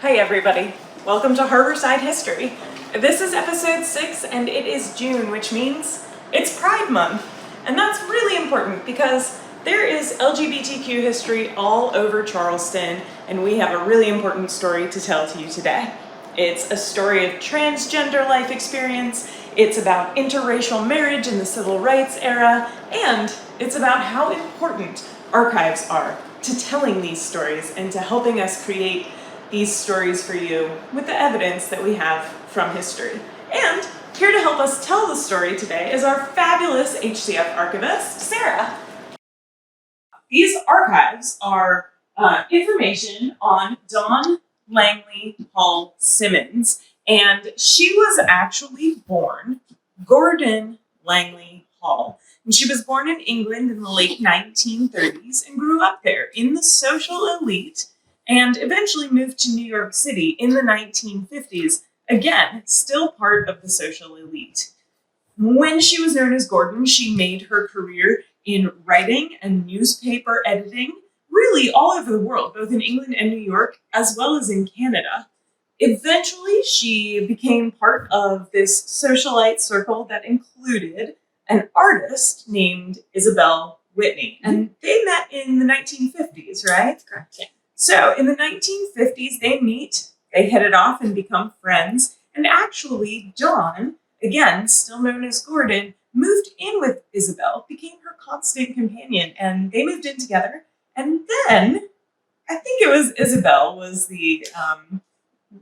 Hi everybody, welcome to Harborside History. This is episode 6 and it is June, which means it's Pride Month. And that's really important because there is LGBTQ history all over Charleston and we have a really important story to tell to you today. It's a story of transgender life experience, it's about interracial marriage in the civil rights era, and it's about how important archives are to telling these stories and to helping us create these stories for you with the evidence that we have from history. And here to help us tell the story today is our fabulous HCF archivist, Sarah. These archives are information on Dawn Langley Hall Simmons, and she was actually born Gordon Langley Hall. And she was born in England in the late 1930s and grew up there in the social elite and eventually moved to New York City in the 1950s, again, still part of the social elite. When she was known as Gordon, she made her career in writing and newspaper editing, really all over the world, both in England and New York, as well as in Canada. Eventually, she became part of this socialite circle that included an artist named Isabel Whitney. And they met in the 1950s, right? Correct, yeah. So in the 1950s, they meet, they hit it off and become friends. And actually, Dawn, again, still known as Gordon, moved in with Isabel, became her constant companion, and they moved in together. And then, I think it was Isabel was the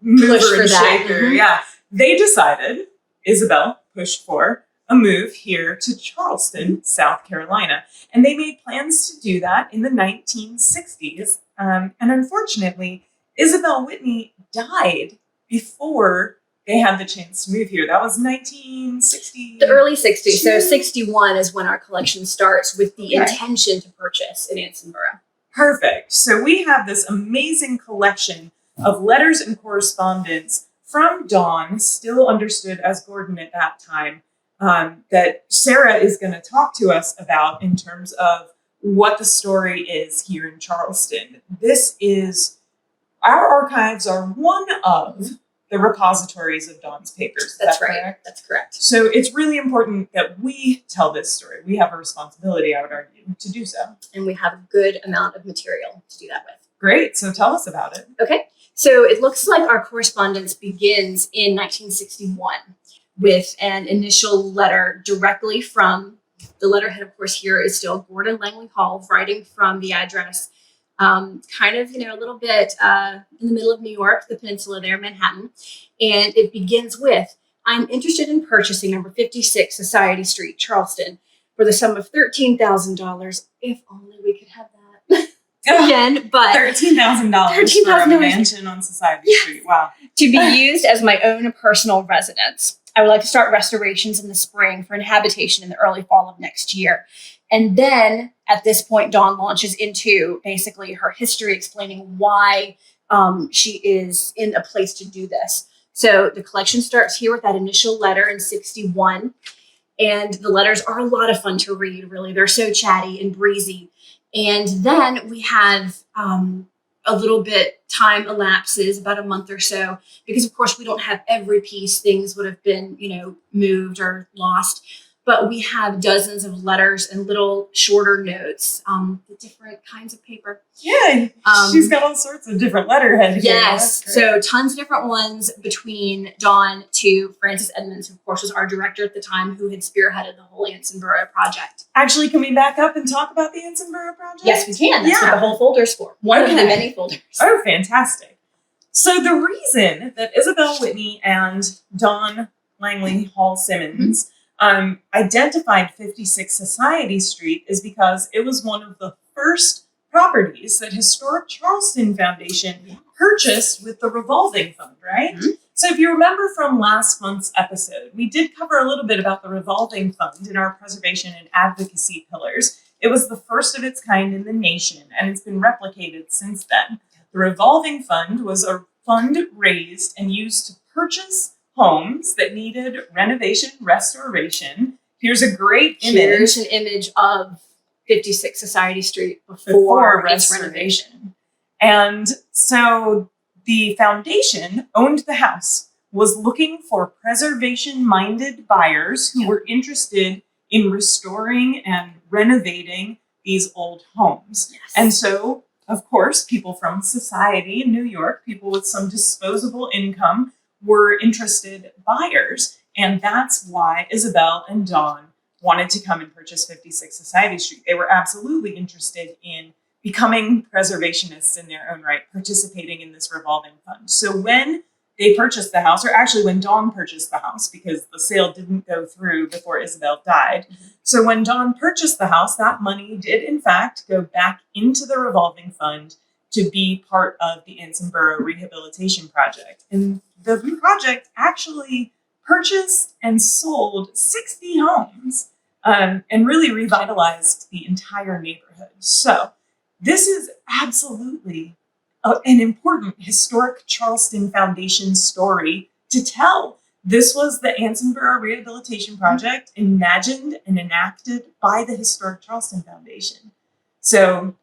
mover and shaker. Mm-hmm. Yeah, they decided, Isabel pushed for a move here to Charleston, South Carolina. And they made plans to do that in the 1960s. And unfortunately, Isabel Whitney died before they had the chance to move here. That was 1960. The early 60s. So 61 is when our collection starts with the intention to purchase in Ansonborough. Perfect. So we have this amazing collection of letters and correspondence from Dawn, still understood as Gordon at that time, that Sarah is going to talk to us about in terms of what the story is here in Charleston. Our archives are one of the repositories of Dawn's papers. That's right. Correct? That's correct. So it's really important that we tell this story. We have a responsibility, I would argue, to do so. And we have a good amount of material to do that with. Great. So tell us about it. Okay. So it looks like our correspondence begins in 1961 with an initial letter directly from the letterhead, of course, here is still Gordon Langley Hall, writing from the address, kind of, a little bit in the middle of New York, the peninsula there, Manhattan. And it begins with, I'm interested in purchasing number 56 Society Street, Charleston, for the sum of $13,000. If only we could have that again, but $13,000 for a mansion on Society Street. Wow. To be used as my own personal residence. I would like to start restorations in the spring for inhabitation in the early fall of next year. And then at this point, Dawn launches into basically her history explaining why she is in a place to do this. So the collection starts here with that initial letter in 61. And the letters are a lot of fun to read, really. They're so chatty and breezy. And then we have a little bit time elapses, about a month or so, because of course we don't have every piece. Things would have been, moved or lost, but we have dozens of letters and little shorter notes, the different kinds of paper. Yeah, she's got all sorts of different letterheads. Yes, so tons of different ones between Dawn to Frances Edmonds, who of course was our director at the time, who had spearheaded the whole Ansonborough project. Actually, can we back up and talk about the Ansonborough project? Yes, we can. That's what the whole folder's for. One of the many folders. Oh, fantastic. So the reason that Isabel Whitney and Dawn Langley Hall Simmons identified 56 Society Street is because it was one of the first properties that Historic Charleston Foundation purchased with the revolving fund, right? Mm-hmm. So if you remember from last month's episode, we did cover a little bit about the revolving fund in our preservation and advocacy pillars. It was the first of its kind in the nation, and it's been replicated since then. The revolving fund was a fund raised and used to purchase homes that needed renovation, restoration. Here's a great image. Here's an image of 56 Society Street before its renovation. And so the foundation owned the house, was looking for preservation-minded buyers who were interested in restoring and renovating these old homes. Yes. And so, of course, people from society in New York, people with some disposable income, were interested buyers. And that's why Isabel and Dawn wanted to come and purchase 56 Society Street. They were absolutely interested in becoming preservationists in their own right, participating in this revolving fund. So when they purchased the house, or actually when Dawn purchased the house, because the sale didn't go through before Isabel died. So when Dawn purchased the house, that money did in fact go back into the revolving fund to be part of the Ansonborough Rehabilitation Project. And the project actually purchased and sold 60 homes and really revitalized the entire neighborhood. So this is absolutely an important historic Charleston Foundation story to tell. This was the Ansonborough Rehabilitation Project, imagined and enacted by the historic Charleston Foundation. So,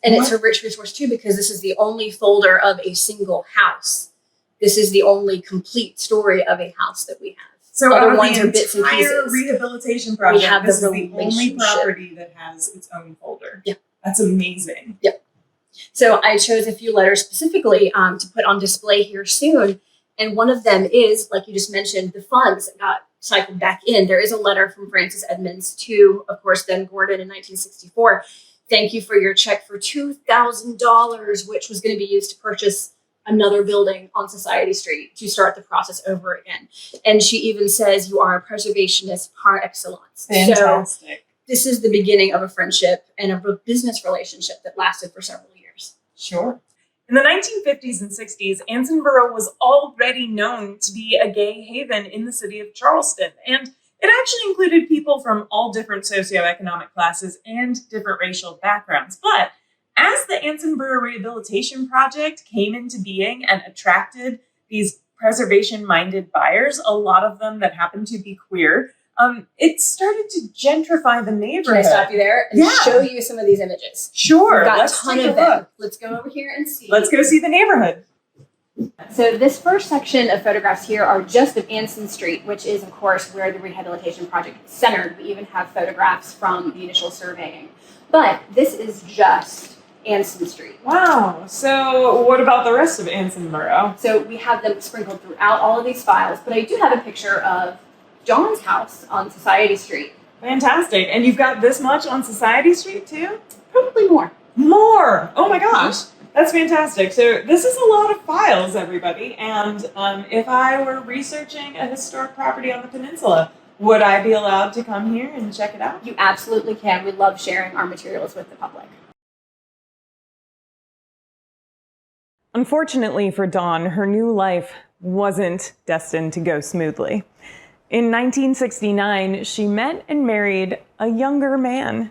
and it's a rich resource too, because this is the only folder of a single house. This is the only complete story of a house that we have. So other ones are bits and pieces. Rehabilitation project, we have this the is the only property that has its own folder. Yeah. That's amazing. Yep. So I chose a few letters specifically to put on display here soon. And one of them is, like you just mentioned, the funds that got cycled back in. There is a letter from Francis Edmonds to, of course, then Gordon in 1964. Thank you for your check for $2,000, which was going to be used to purchase another building on Society Street to start the process over again. And she even says, you are a preservationist par excellence. Fantastic. So this is the beginning of a friendship and of a business relationship that lasted for several years. Sure. In the 1950s and 60s, Ansonborough was already known to be a gay haven in the city of Charleston. And it actually included people from all different socioeconomic classes and different racial backgrounds. But as the Ansonborough Rehabilitation Project came into being and attracted these preservation-minded buyers, a lot of them that happened to be queer, it started to gentrify the neighborhood. Can I stop you there and show you some of these images? Sure. We've got Let's a ton take of a them. look. Let's go over here and see. Let's go see the neighborhood. So this first section of photographs here are just of Anson Street, which is, of course, where the rehabilitation project is centered. We even have photographs from the initial surveying. But this is just Anson Street. Wow. So what about the rest of Ansonborough? So we have them sprinkled throughout all of these files, but I do have a picture of John's house on Society Street. Fantastic. And you've got this much on Society Street too? Probably more. More! Oh my gosh. That's fantastic. So this is a lot of files, everybody. And if I were researching a historic property on the peninsula, would I be allowed to come here and check it out? You absolutely can. We love sharing our materials with the public. Unfortunately for Dawn, her new life wasn't destined to go smoothly. In 1969, she met and married a younger man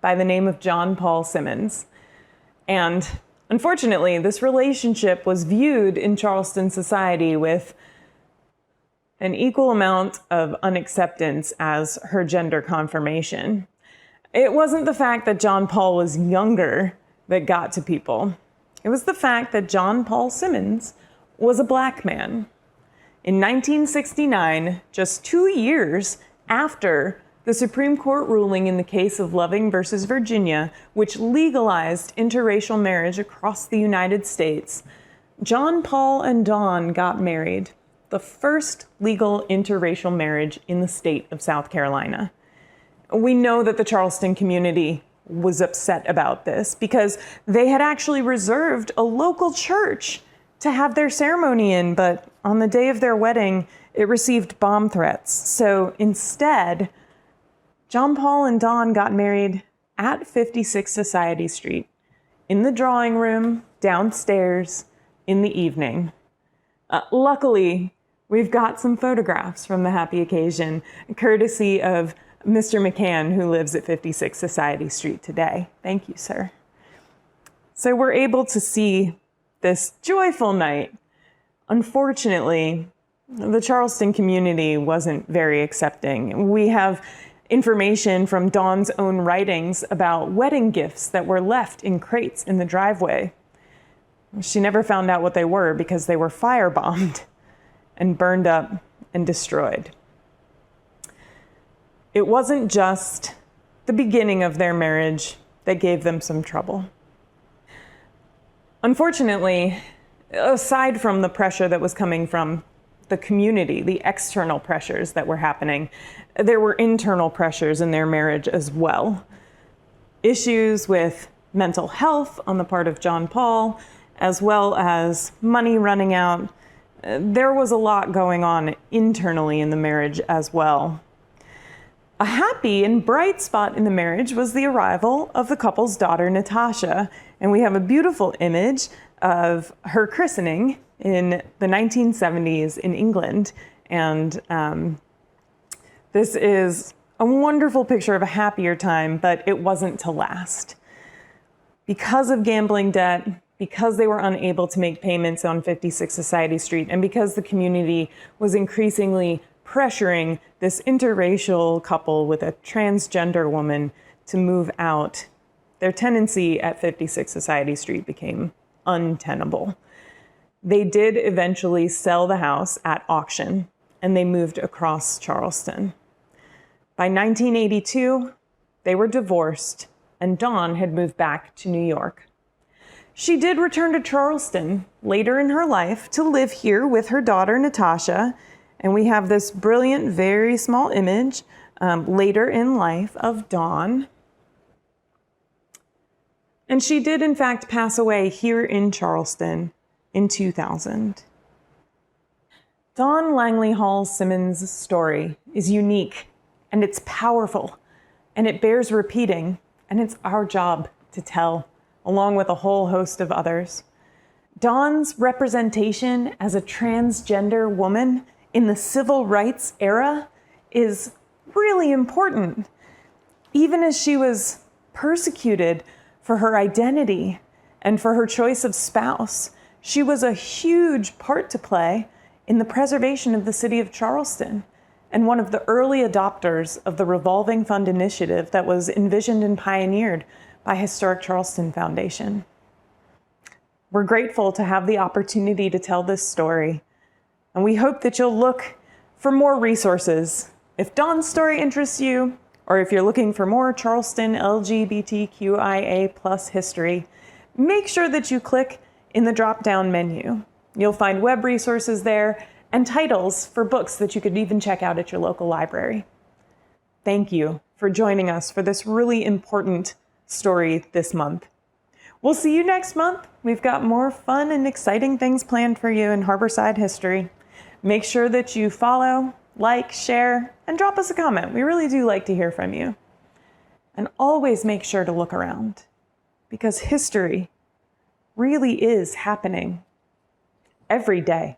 by the name of John-Paul Simmons. And unfortunately, this relationship was viewed in Charleston society with an equal amount of unacceptance as her gender confirmation. It wasn't the fact that John-Paul was younger that got to people. It was the fact that John-Paul Simmons was a black man. In 1969, just 2 years after the Supreme Court ruling in the case of Loving versus Virginia, which legalized interracial marriage across the United States, John-Paul and Dawn got married, the first legal interracial marriage in the state of South Carolina. We know that the Charleston community was upset about this because they had actually reserved a local church to have their ceremony in, but on the day of their wedding, it received bomb threats. So instead, John-Paul and Dawn got married at 56 Society Street, in the drawing room, downstairs, in the evening. Luckily, we've got some photographs from the happy occasion, courtesy of Mr. McCann, who lives at 56 Society Street today. Thank you, sir. So we're able to see this joyful night. Unfortunately, the Charleston community wasn't very accepting. We have information from Dawn's own writings about wedding gifts that were left in crates in the driveway. She never found out what they were because they were firebombed and burned up and destroyed. It wasn't just the beginning of their marriage that gave them some trouble. Unfortunately, aside from the pressure that was coming from the community, the external pressures that were happening, there were internal pressures in their marriage as well. Issues with mental health on the part of John-Paul, as well as money running out. There was a lot going on internally in the marriage as well. A happy and bright spot in the marriage was the arrival of the couple's daughter, Natasha, and we have a beautiful image of her christening in the 1970s in England. And this is a wonderful picture of a happier time, but it wasn't to last. Because of gambling debt, because they were unable to make payments on 56 Society Street, and because the community was increasingly pressuring this interracial couple with a transgender woman to move out, their tenancy at 56 Society Street became untenable. They did eventually sell the house at auction, and they moved across Charleston. By 1982, they were divorced, and Dawn had moved back to New York. She did return to Charleston later in her life to live here with her daughter, Natasha, and we have this brilliant, very small image later in life of Dawn. And she did, in fact, pass away here in Charleston in 2000. Dawn Langley Hall Simmons' story is unique, and it's powerful, and it bears repeating, and it's our job to tell, along with a whole host of others. Dawn's representation as a transgender woman in the civil rights era is really important. Even as she was persecuted for her identity and for her choice of spouse, she was a huge part to play in the preservation of the city of Charleston and one of the early adopters of the revolving fund initiative that was envisioned and pioneered by Historic Charleston Foundation. We're grateful to have the opportunity to tell this story, and we hope that you'll look for more resources. If Dawn's story interests you, or if you're looking for more Charleston LGBTQIA+ history, make sure that you click in the drop-down menu. You'll find web resources there and titles for books that you could even check out at your local library. Thank you for joining us for this really important story this month. We'll see you next month. We've got more fun and exciting things planned for you in Harborside history. Make sure that you follow, like, share, and drop us a comment. We really do like to hear from you. And always make sure to look around, because history really is happening every day.